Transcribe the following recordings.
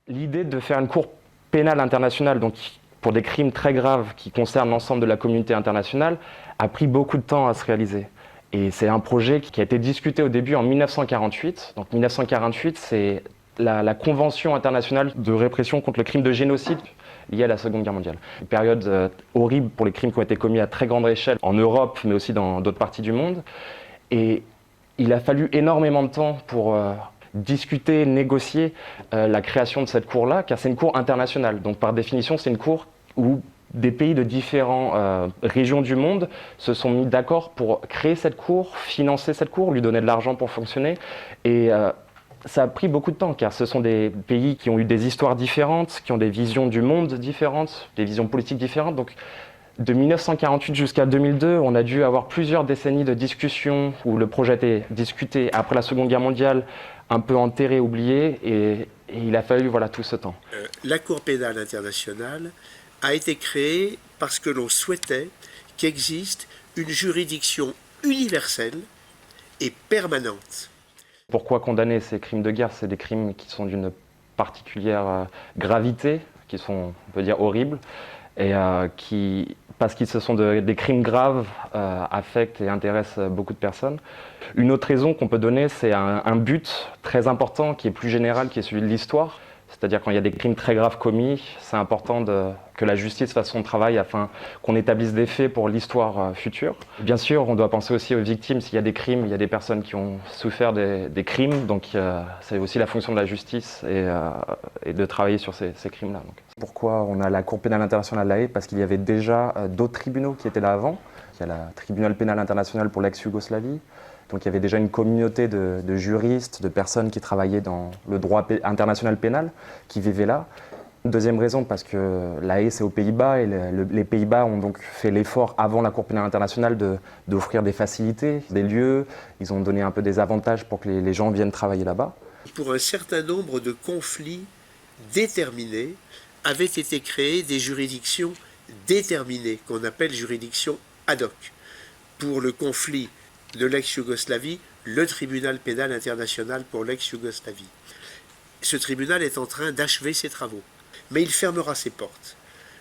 L'idée de faire une cour pénale internationale, donc pour des crimes très graves qui concernent l'ensemble de la communauté internationale, a pris beaucoup de temps à se réaliser. Et c'est un projet qui a été discuté au début en 1948. Donc 1948, c'est la Convention internationale de répression contre le crime de génocide lié à la Seconde Guerre mondiale. Une période horrible pour les crimes qui ont été commis à très grande échelle en Europe, mais aussi dans d'autres parties du monde. Et il a fallu énormément de temps pour discuter, négocier la création de cette cour-là, car c'est une cour internationale. Donc par définition, c'est une cour où des pays de différentes régions du monde se sont mis d'accord pour créer cette cour, financer cette cour, lui donner de l'argent pour fonctionner. Et ça a pris beaucoup de temps, car ce sont des pays qui ont eu des histoires différentes, qui ont des visions du monde différentes, des visions politiques différentes. Donc de 1948 jusqu'à 2002, on a dû avoir plusieurs décennies de discussions où le projet a été discuté après la Seconde Guerre mondiale, un peu enterré, oublié, et il a fallu tout ce temps. La Cour pénale internationale a été créée parce que l'on souhaitait qu'il existe une juridiction universelle et permanente. Pourquoi condamner ces crimes de guerre? C'est des crimes qui sont d'une particulière gravité, qui sont, on peut dire, horribles, et parce que ce sont des crimes graves, affectent et intéressent beaucoup de personnes. Une autre raison qu'on peut donner, c'est un but très important qui est plus général, qui est celui de l'histoire. C'est-à-dire quand il y a des crimes très graves commis, c'est important que la justice fasse son travail afin qu'on établisse des faits pour l'histoire future. Bien sûr, on doit penser aussi aux victimes. S'il y a des crimes, il y a des personnes qui ont souffert des crimes. Donc c'est aussi la fonction de la justice et de travailler sur ces crimes-là. Donc, pourquoi on a la Cour pénale internationale à La Haye? Parce qu'il y avait déjà d'autres tribunaux qui étaient là avant. Il y a le tribunal pénal international pour l'ex-Yougoslavie. Donc il y avait déjà une communauté de juristes, de personnes qui travaillaient dans le droit international pénal, qui vivaient là. Deuxième raison, parce que La Haye, c'est aux Pays-Bas, et les Pays-Bas ont donc fait l'effort, avant la Cour pénale internationale, d'offrir des facilités, des lieux. Ils ont donné un peu des avantages pour que les gens viennent travailler là-bas. Pour un certain nombre de conflits déterminés, avaient été créées des juridictions déterminées, qu'on appelle juridictions ad hoc. Pour le conflit de l'ex-Yougoslavie, le tribunal pénal international pour l'ex-Yougoslavie. Ce tribunal est en train d'achever ses travaux, mais il fermera ses portes.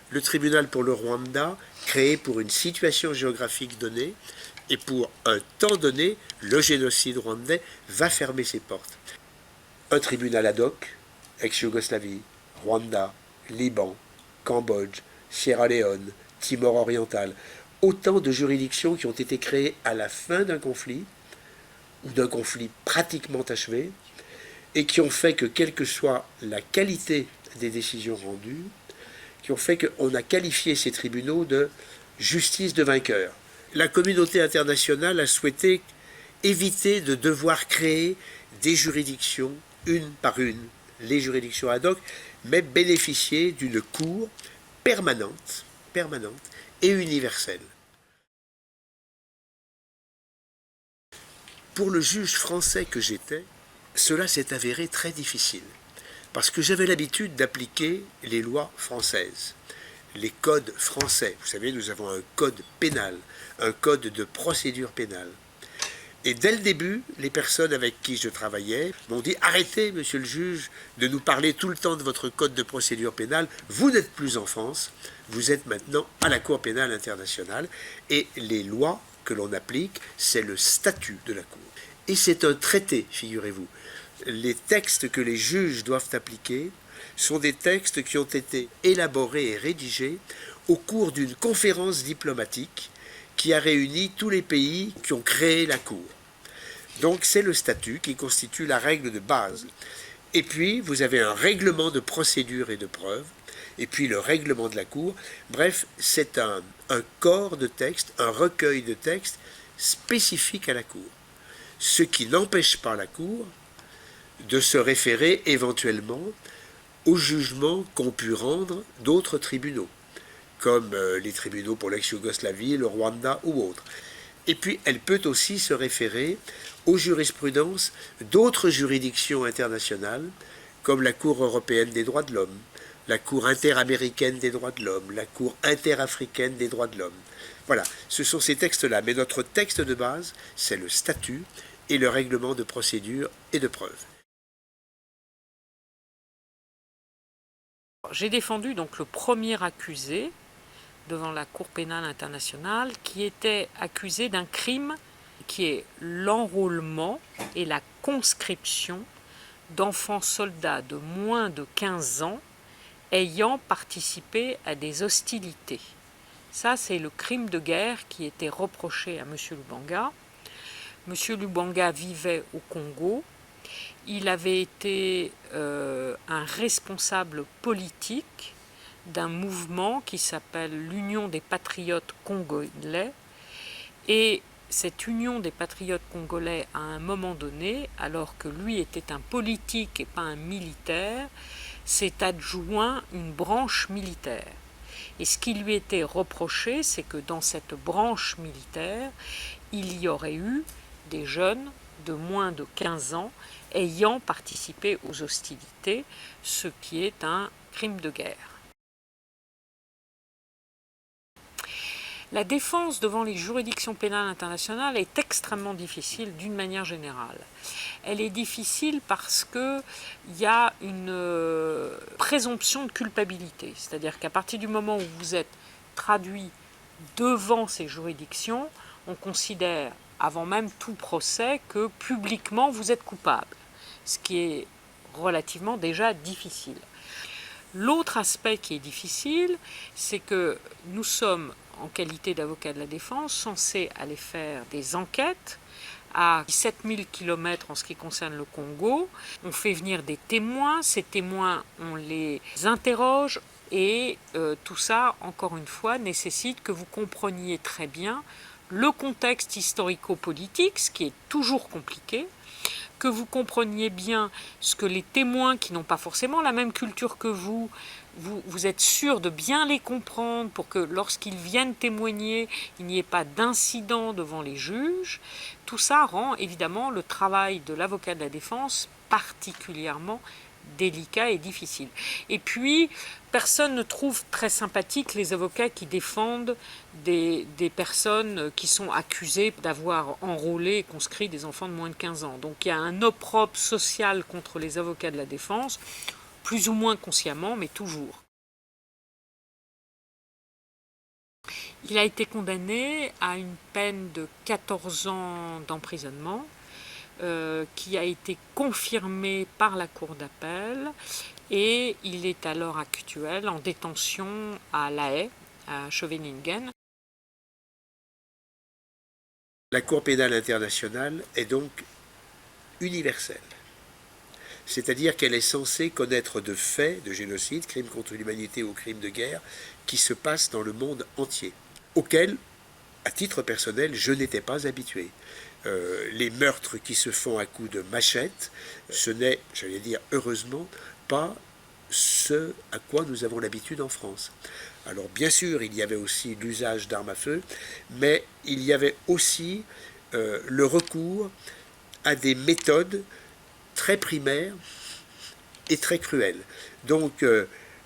Le tribunal pour le Rwanda, créé pour une situation géographique donnée, et pour un temps donné, le génocide rwandais va fermer ses portes. Un tribunal ad hoc, ex-Yougoslavie, Rwanda, Liban, Cambodge, Sierra Leone, Timor oriental, autant de juridictions qui ont été créées à la fin d'un conflit, ou d'un conflit pratiquement achevé, et qui ont fait que, quelle que soit la qualité des décisions rendues, qui ont fait qu'on a qualifié ces tribunaux de justice de vainqueur. La communauté internationale a souhaité éviter de devoir créer des juridictions, une par une, les juridictions ad hoc, mais bénéficier d'une cour permanente et universelle. Pour le juge français que j'étais, cela s'est avéré très difficile, parce que j'avais l'habitude d'appliquer les lois françaises, les codes français. Vous savez, nous avons un code pénal, un code de procédure pénale. Et dès le début, les personnes avec qui je travaillais m'ont dit « Arrêtez, monsieur le juge, de nous parler tout le temps de votre code de procédure pénale. Vous n'êtes plus en France, vous êtes maintenant à la Cour pénale internationale. Et les lois que l'on applique, c'est le statut de la Cour. Et c'est un traité, figurez-vous. Les textes que les juges doivent appliquer sont des textes qui ont été élaborés et rédigés au cours d'une conférence diplomatique qui a réuni tous les pays qui ont créé la Cour. Donc c'est le statut qui constitue la règle de base. Et puis vous avez un règlement de procédure et de preuve, et puis le règlement de la Cour. Bref, c'est un corps de texte, un recueil de textes spécifique à la Cour. Ce qui n'empêche pas la Cour de se référer éventuellement aux jugements qu'ont pu rendre d'autres tribunaux, comme les tribunaux pour l'ex-Yougoslavie, le Rwanda ou autres. Et puis elle peut aussi se référer aux jurisprudences d'autres juridictions internationales, comme la Cour européenne des droits de l'homme, la Cour interaméricaine des droits de l'homme, la Cour interafricaine des droits de l'homme. Voilà, ce sont ces textes-là. Mais notre texte de base, c'est le statut et le règlement de procédure et de preuve. j'ai défendu donc le premier accusé devant la Cour pénale internationale qui était accusé d'un crime qui est l'enrôlement et la conscription d'enfants soldats de moins de 15 ans ayant participé à des hostilités. Ça, c'est le crime de guerre qui était reproché à M. Lubanga. M. Lubanga vivait au Congo. Il avait été un responsable politique d'un mouvement qui s'appelle l'Union des patriotes congolais. Et cette Union des patriotes congolais, à un moment donné, alors que lui était un politique et pas un militaire, s'est adjoint une branche militaire. Et ce qui lui était reproché, c'est que dans cette branche militaire, il y aurait eu des jeunes de moins de 15 ans ayant participé aux hostilités, ce qui est un crime de guerre. La défense devant les juridictions pénales internationales est extrêmement difficile d'une manière générale. Elle est difficile parce qu'il y a une présomption de culpabilité, c'est-à-dire qu'à partir du moment où vous êtes traduit devant ces juridictions, on considère, avant même tout procès, que publiquement vous êtes coupable, ce qui est relativement déjà difficile. L'autre aspect qui est difficile, c'est que nous sommes, en qualité d'avocat de la défense, censés aller faire des enquêtes à 7000 km en ce qui concerne le Congo. On fait venir des témoins, ces témoins, on les interroge et tout ça, encore une fois, nécessite que vous compreniez très bien le contexte historico-politique, ce qui est toujours compliqué, que vous compreniez bien ce que les témoins qui n'ont pas forcément la même culture que vous êtes sûr de bien les comprendre pour que lorsqu'ils viennent témoigner, il n'y ait pas d'incident devant les juges. Tout ça rend évidemment le travail de l'avocat de la défense particulièrement délicat et difficile. Et puis, personne ne trouve très sympathique les avocats qui défendent des personnes qui sont accusées d'avoir enrôlé et conscrit des enfants de moins de 15 ans. Donc il y a un opprobre social contre les avocats de la défense, plus ou moins consciemment, mais toujours. Il a été condamné à une peine de 14 ans d'emprisonnement, qui a été confirmé par la Cour d'appel et il est à l'heure actuelle en détention à La Haye, à Scheveningen. La Cour pénale internationale est donc universelle. C'est-à-dire qu'elle est censée connaître de faits de génocide, crimes contre l'humanité ou crimes de guerre qui se passent dans le monde entier, auxquels, à titre personnel, je n'étais pas habitué. Les meurtres qui se font à coups de machette, ce n'est, j'allais dire heureusement, pas ce à quoi nous avons l'habitude en France. Alors bien sûr, il y avait aussi l'usage d'armes à feu, mais il y avait aussi le recours à des méthodes très primaires et très cruelles. Donc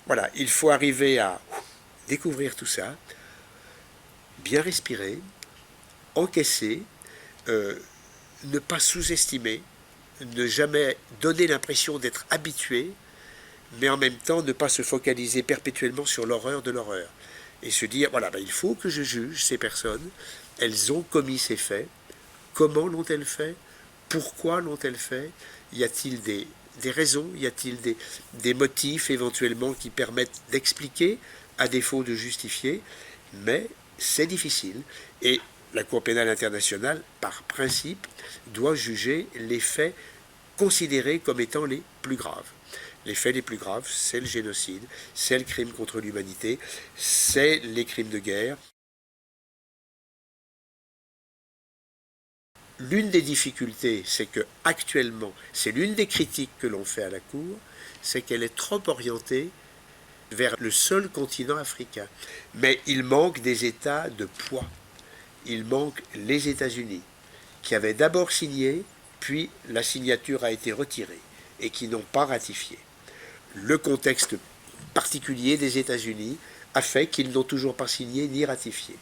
voilà, il faut arriver à découvrir tout ça, bien respirer, encaisser, ne pas sous-estimer, ne jamais donner l'impression d'être habitué, mais en même temps ne pas se focaliser perpétuellement sur l'horreur de l'horreur. Et se dire, voilà, il faut que je juge ces personnes, elles ont commis ces faits, comment l'ont-elles fait, pourquoi l'ont-elles fait, y a-t-il des raisons, y a-t-il des motifs éventuellement qui permettent d'expliquer, à défaut de justifier, mais c'est difficile. Et la Cour pénale internationale, par principe, doit juger les faits considérés comme étant les plus graves. Les faits les plus graves, c'est le génocide, c'est le crime contre l'humanité, c'est les crimes de guerre. L'une des difficultés, c'est que actuellement, c'est l'une des critiques que l'on fait à la Cour, c'est qu'elle est trop orientée vers le seul continent africain. Mais il manque des États de poids. Il manque les États-Unis, qui avaient d'abord signé, puis la signature a été retirée, et qui n'ont pas ratifié. Le contexte particulier des États-Unis a fait qu'ils n'ont toujours pas signé ni ratifié.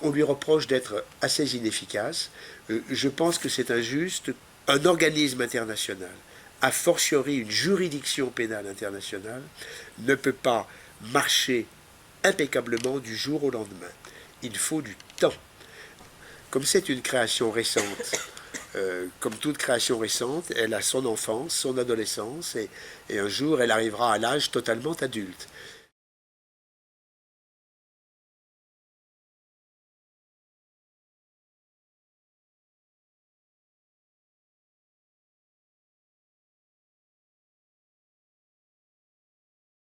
On lui reproche d'être assez inefficace. Je pense que c'est injuste. Un organisme international, a fortiori une juridiction pénale internationale, ne peut pas marcher impeccablement du jour au lendemain. Il faut du temps. Comme c'est une création récente, comme toute création récente, elle a son enfance, son adolescence, et un jour elle arrivera à l'âge totalement adulte.